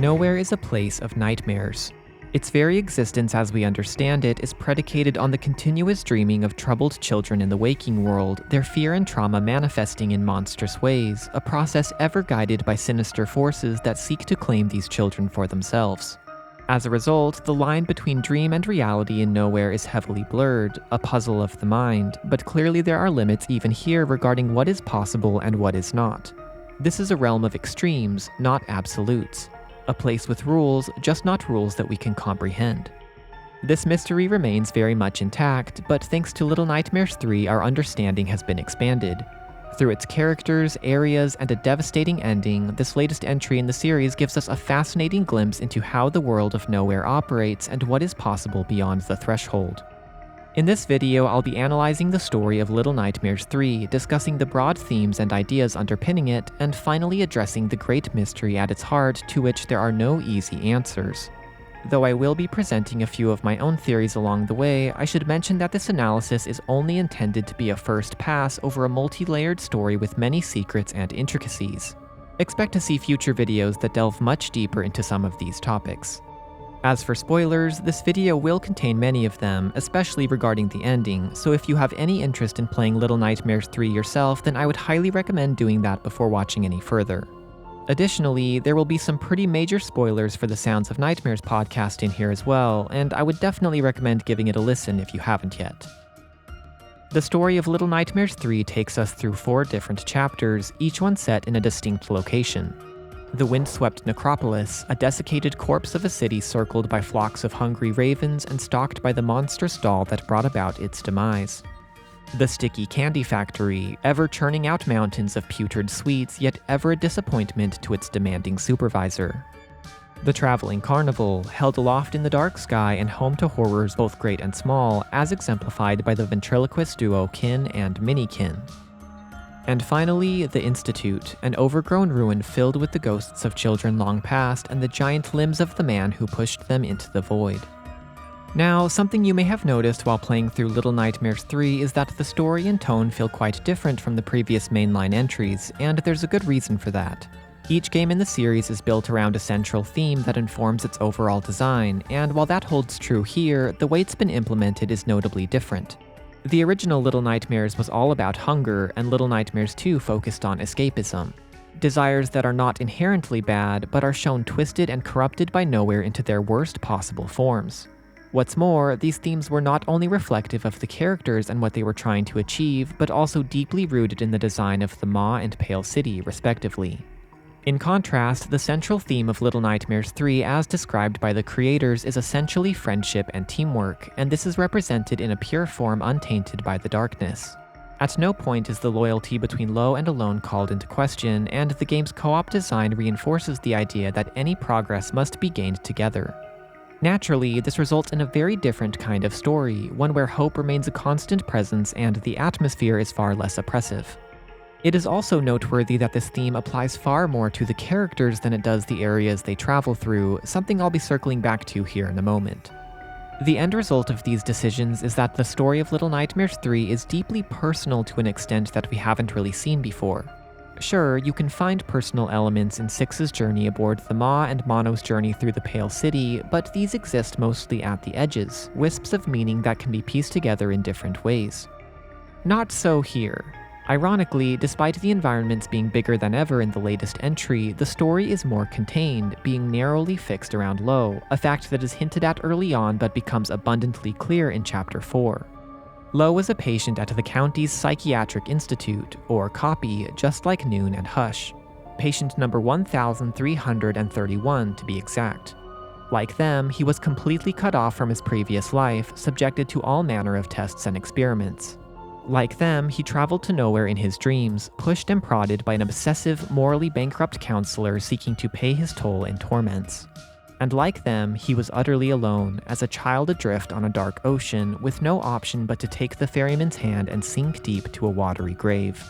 Nowhere is a place of nightmares. Its very existence as we understand it is predicated on the continuous dreaming of troubled children in the waking world, their fear and trauma manifesting in monstrous ways, a process ever guided by sinister forces that seek to claim these children for themselves. As a result, the line between dream and reality in Nowhere is heavily blurred, a puzzle of the mind, but clearly there are limits even here regarding what is possible and what is not. This is a realm of extremes, not absolutes. A place with rules, just not rules that we can comprehend. This mystery remains very much intact, but thanks to Little Nightmares 3, our understanding has been expanded. Through its characters, areas, and a devastating ending, this latest entry in the series gives us a fascinating glimpse into how the world of Nowhere operates and what is possible beyond the threshold. In this video, I'll be analyzing the story of Little Nightmares 3, discussing the broad themes and ideas underpinning it, and finally addressing the great mystery at its heart to which there are no easy answers. Though I will be presenting a few of my own theories along the way, I should mention that this analysis is only intended to be a first pass over a multi-layered story with many secrets and intricacies. Expect to see future videos that delve much deeper into some of these topics. As for spoilers, this video will contain many of them, especially regarding the ending, so if you have any interest in playing Little Nightmares 3 yourself, then I would highly recommend doing that before watching any further. Additionally, there will be some pretty major spoilers for the Sounds of Nightmares podcast in here as well, and I would definitely recommend giving it a listen if you haven't yet. The story of Little Nightmares 3 takes us through 4 different chapters, each one set in a distinct location. The windswept necropolis, a desiccated corpse of a city circled by flocks of hungry ravens and stalked by the monstrous doll that brought about its demise. The sticky candy factory, ever churning out mountains of putrid sweets, yet ever a disappointment to its demanding supervisor. The traveling carnival, held aloft in the dark sky and home to horrors both great and small, as exemplified by the ventriloquist duo Kin and Minikin. And finally, the Institute, an overgrown ruin filled with the ghosts of children long past and the giant limbs of the man who pushed them into the void. Now, something you may have noticed while playing through Little Nightmares 3 is that the story and tone feel quite different from the previous mainline entries, and there's a good reason for that. Each game in the series is built around a central theme that informs its overall design, and while that holds true here, the way it's been implemented is notably different. The original Little Nightmares was all about hunger, and Little Nightmares 2 focused on escapism. Desires that are not inherently bad, but are shown twisted and corrupted by Nowhere into their worst possible forms. What's more, these themes were not only reflective of the characters and what they were trying to achieve, but also deeply rooted in the design of the Maw and Pale City, respectively. In contrast, the central theme of Little Nightmares 3 as described by the creators is essentially friendship and teamwork, and this is represented in a pure form untainted by the darkness. At no point is the loyalty between Low and Alone called into question, and the game's co-op design reinforces the idea that any progress must be gained together. Naturally, this results in a very different kind of story, one where hope remains a constant presence and the atmosphere is far less oppressive. It is also noteworthy that this theme applies far more to the characters than it does the areas they travel through, something I'll be circling back to here in a moment. The end result of these decisions is that the story of Little Nightmares 3 is deeply personal to an extent that we haven't really seen before. Sure, you can find personal elements in Six's journey aboard the Maw and Mono's journey through the Pale City, but these exist mostly at the edges, wisps of meaning that can be pieced together in different ways. Not so here. Ironically, despite the environments being bigger than ever in the latest entry, the story is more contained, being narrowly fixed around Low, a fact that is hinted at early on but becomes abundantly clear in Chapter 4. Low is a patient at the county's Psychiatric Institute, or COPI, just like Noon and Hush. Patient number 1331 to be exact. Like them, he was completely cut off from his previous life, subjected to all manner of tests and experiments. Like them, he traveled to Nowhere in his dreams, pushed and prodded by an obsessive, morally bankrupt counselor seeking to pay his toll in torments. And like them, he was utterly alone, as a child adrift on a dark ocean, with no option but to take the ferryman's hand and sink deep to a watery grave.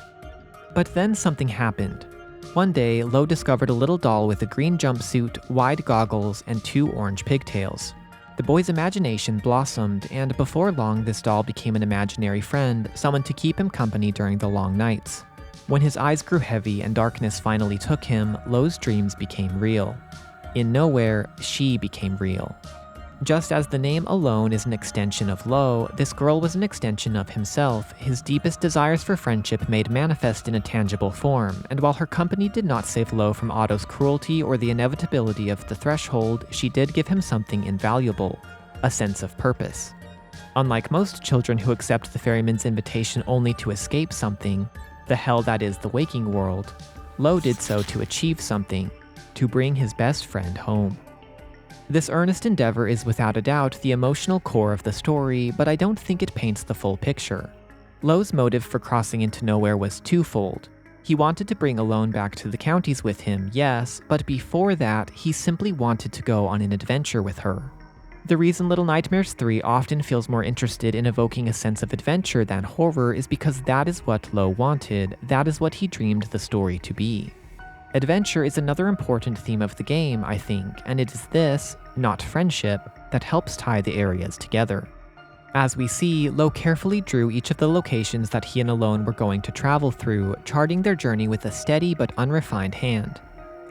But then something happened. One day, Low discovered a little doll with a green jumpsuit, wide goggles, and 2 orange pigtails. The boy's imagination blossomed, and before long this doll became an imaginary friend, someone to keep him company during the long nights. When his eyes grew heavy and darkness finally took him, Low's dreams became real. In Nowhere, she became real. Just as the name alone is an extension of Lo, this girl was an extension of himself, his deepest desires for friendship made manifest in a tangible form, and while her company did not save Lo from Otto's cruelty or the inevitability of the threshold, she did give him something invaluable, a sense of purpose. Unlike most children who accept the ferryman's invitation only to escape something, the hell that is the waking world, Lo did so to achieve something, to bring his best friend home. This earnest endeavor is without a doubt the emotional core of the story, but I don't think it paints the full picture. Lo's motive for crossing into Nowhere was twofold. He wanted to bring Alone back to the counties with him, yes, but before that, he simply wanted to go on an adventure with her. The reason Little Nightmares 3 often feels more interested in evoking a sense of adventure than horror is because that is what Lo wanted, that is what he dreamed the story to be. Adventure is another important theme of the game, I think, and it is this, not friendship, that helps tie the areas together. As we see, Lo carefully drew each of the locations that he and Alone were going to travel through, charting their journey with a steady but unrefined hand.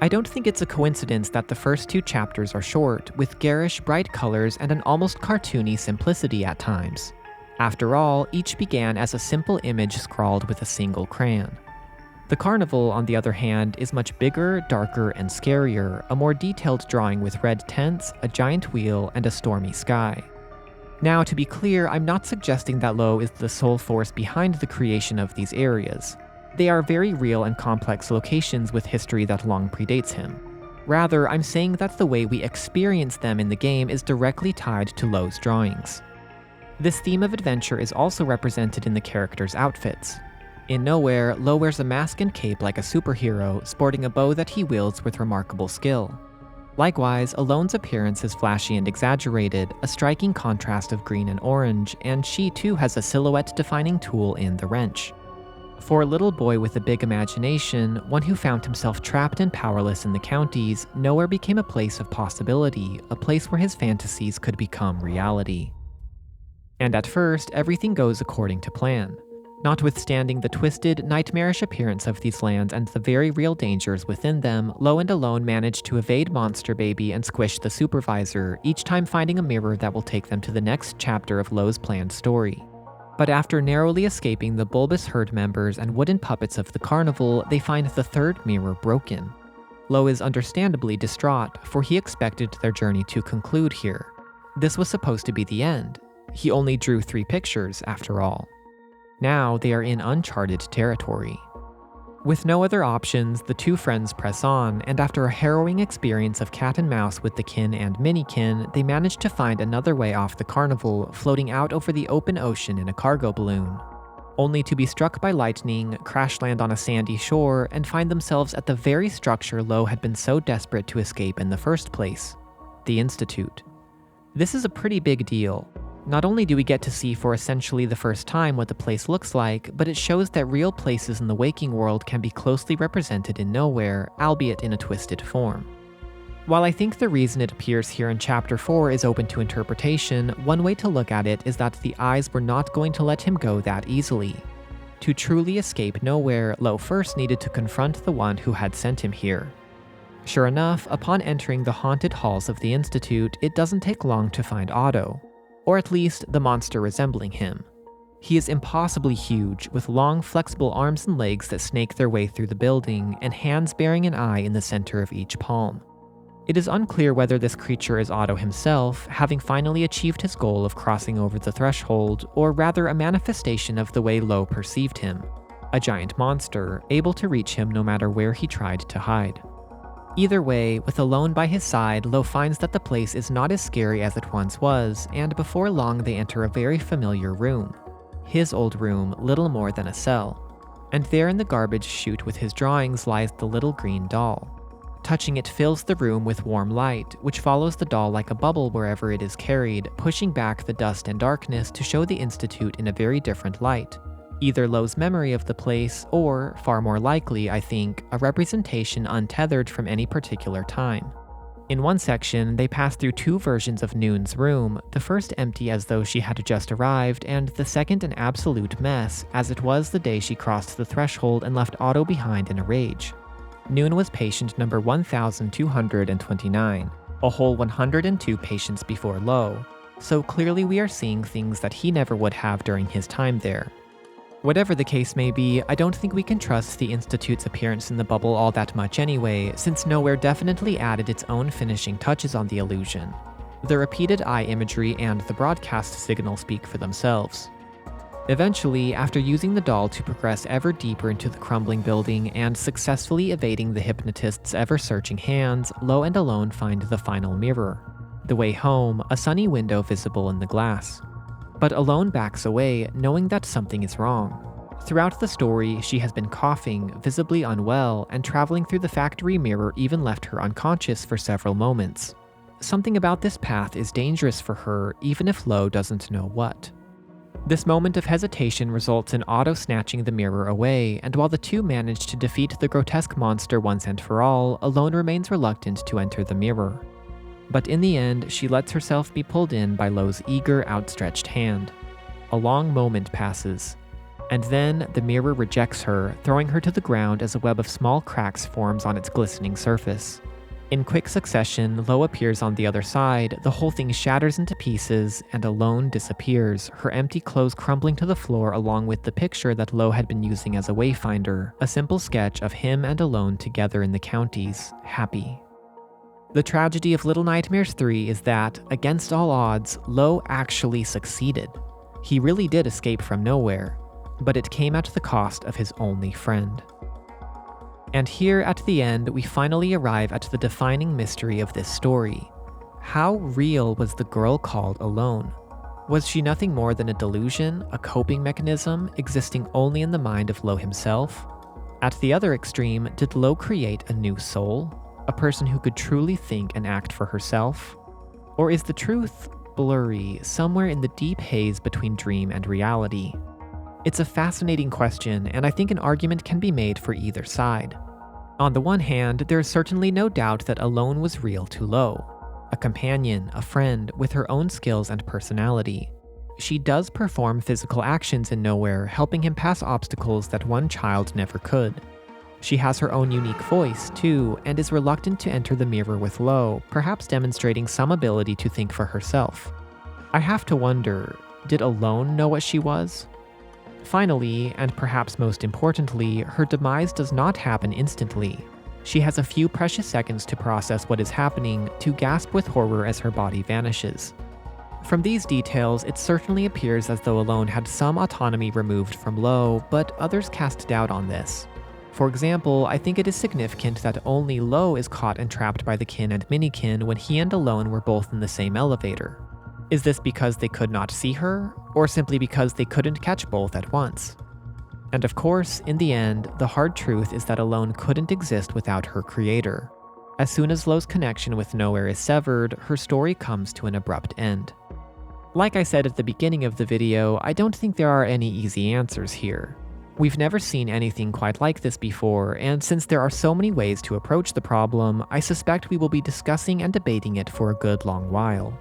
I don't think it's a coincidence that the first 2 chapters are short, with garish, bright colors and an almost cartoony simplicity at times. After all, each began as a simple image scrawled with a single crayon. The carnival, on the other hand, is much bigger, darker, and scarier, a more detailed drawing with red tents, a giant wheel, and a stormy sky. Now, to be clear, I'm not suggesting that Lo is the sole force behind the creation of these areas. They are very real and complex locations with history that long predates him. Rather, I'm saying that the way we experience them in the game is directly tied to Lo's drawings. This theme of adventure is also represented in the characters' outfits. In Nowhere, Lo wears a mask and cape like a superhero, sporting a bow that he wields with remarkable skill. Likewise, Alone's appearance is flashy and exaggerated, a striking contrast of green and orange, and she too has a silhouette-defining tool in the wrench. For a little boy with a big imagination, one who found himself trapped and powerless in the counties, Nowhere became a place of possibility, a place where his fantasies could become reality. And at first, everything goes according to plan. Notwithstanding the twisted, nightmarish appearance of these lands and the very real dangers within them, Lo and Alone manage to evade Monster Baby and squish the supervisor, each time finding a mirror that will take them to the next chapter of Lo's planned story. But after narrowly escaping the bulbous herd members and wooden puppets of the carnival, they find the third mirror broken. Lo is understandably distraught, for he expected their journey to conclude here. This was supposed to be the end. He only drew 3 pictures, after all. Now they are in uncharted territory. With no other options, the 2 friends press on, and after a harrowing experience of cat and mouse with the kin and minikin, they manage to find another way off the carnival, floating out over the open ocean in a cargo balloon. Only to be struck by lightning, crash land on a sandy shore, and find themselves at the very structure Lo had been so desperate to escape in the first place, the Institute. This is a pretty big deal. Not only do we get to see for essentially the first time what the place looks like, but it shows that real places in the waking world can be closely represented in Nowhere, albeit in a twisted form. While I think the reason it appears here in Chapter 4 is open to interpretation, one way to look at it is that the eyes were not going to let him go that easily. To truly escape Nowhere, Lo first needed to confront the one who had sent him here. Sure enough, upon entering the haunted halls of the Institute, it doesn't take long to find Otto. Or at least the monster resembling him. He is impossibly huge, with long, flexible arms and legs that snake their way through the building, and hands bearing an eye in the center of each palm. It is unclear whether this creature is Otto himself, having finally achieved his goal of crossing over the threshold, or rather a manifestation of the way Lo perceived him. A giant monster, able to reach him no matter where he tried to hide. Either way, with Alone by his side, Lo finds that the place is not as scary as it once was, and before long they enter a very familiar room. His old room, little more than a cell. And there in the garbage chute with his drawings lies the little green doll. Touching it fills the room with warm light, which follows the doll like a bubble wherever it is carried, pushing back the dust and darkness to show the Institute in a very different light. Either Lo's memory of the place, or, far more likely, I think, a representation untethered from any particular time. In one section, they pass through 2 versions of Noon's room, the first empty as though she had just arrived, and the second an absolute mess, as it was the day she crossed the threshold and left Otto behind in a rage. Noon was patient number 1229, a whole 102 patients before Lo, so clearly we are seeing things that he never would have during his time there. Whatever the case may be, I don't think we can trust the Institute's appearance in the bubble all that much anyway, since Nowhere definitely added its own finishing touches on the illusion. The repeated eye imagery and the broadcast signal speak for themselves. Eventually, after using the doll to progress ever deeper into the crumbling building and successfully evading the hypnotist's ever-searching hands, Lo and Alone find the final mirror. The way home, a sunny window visible in the glass. But Alone backs away, knowing that something is wrong. Throughout the story, she has been coughing, visibly unwell, and traveling through the factory mirror even left her unconscious for several moments. Something about this path is dangerous for her, even if Lo doesn't know what. This moment of hesitation results in Otto snatching the mirror away, and while the two manage to defeat the grotesque monster once and for all, Alone remains reluctant to enter the mirror. But in the end, she lets herself be pulled in by Lo's eager, outstretched hand. A long moment passes, and then the mirror rejects her, throwing her to the ground as a web of small cracks forms on its glistening surface. In quick succession, Lo appears on the other side, the whole thing shatters into pieces, and Alone disappears, her empty clothes crumbling to the floor along with the picture that Lo had been using as a wayfinder, a simple sketch of him and Alone together in the counties, happy. The tragedy of Little Nightmares 3 is that, against all odds, Lo actually succeeded. He really did escape from nowhere, but it came at the cost of his only friend. And here at the end, we finally arrive at the defining mystery of this story. How real was the girl called Alone? Was she nothing more than a delusion, a coping mechanism, existing only in the mind of Lo himself? At the other extreme, did Lo create a new soul? A person who could truly think and act for herself? Or is the truth blurry, somewhere in the deep haze between dream and reality? It's a fascinating question, and I think an argument can be made for either side. On the one hand, there is certainly no doubt that Alone was real to Lo, a companion, a friend, with her own skills and personality. She does perform physical actions in Nowhere, helping him pass obstacles that one child never could. She has her own unique voice, too, and is reluctant to enter the mirror with Lo, perhaps demonstrating some ability to think for herself. I have to wonder, did Alone know what she was? Finally, and perhaps most importantly, her demise does not happen instantly. She has a few precious seconds to process what is happening, to gasp with horror as her body vanishes. From these details, it certainly appears as though Alone had some autonomy removed from Lo, but others cast doubt on this. For example, I think it is significant that only Lo is caught and trapped by the kin and minikin when he and Alone were both in the same elevator. Is this because they could not see her, or simply because they couldn't catch both at once? And of course, in the end, the hard truth is that Alone couldn't exist without her creator. As soon as Lo's connection with Nowhere is severed, her story comes to an abrupt end. Like I said at the beginning of the video, I don't think there are any easy answers here. We've never seen anything quite like this before, and since there are so many ways to approach the problem, I suspect we will be discussing and debating it for a good long while.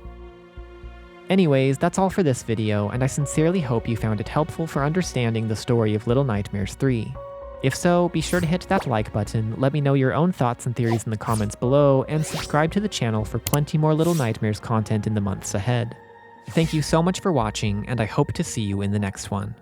Anyways, that's all for this video, and I sincerely hope you found it helpful for understanding the story of Little Nightmares 3. If so, be sure to hit that like button, let me know your own thoughts and theories in the comments below, and subscribe to the channel for plenty more Little Nightmares content in the months ahead. Thank you so much for watching, and I hope to see you in the next one.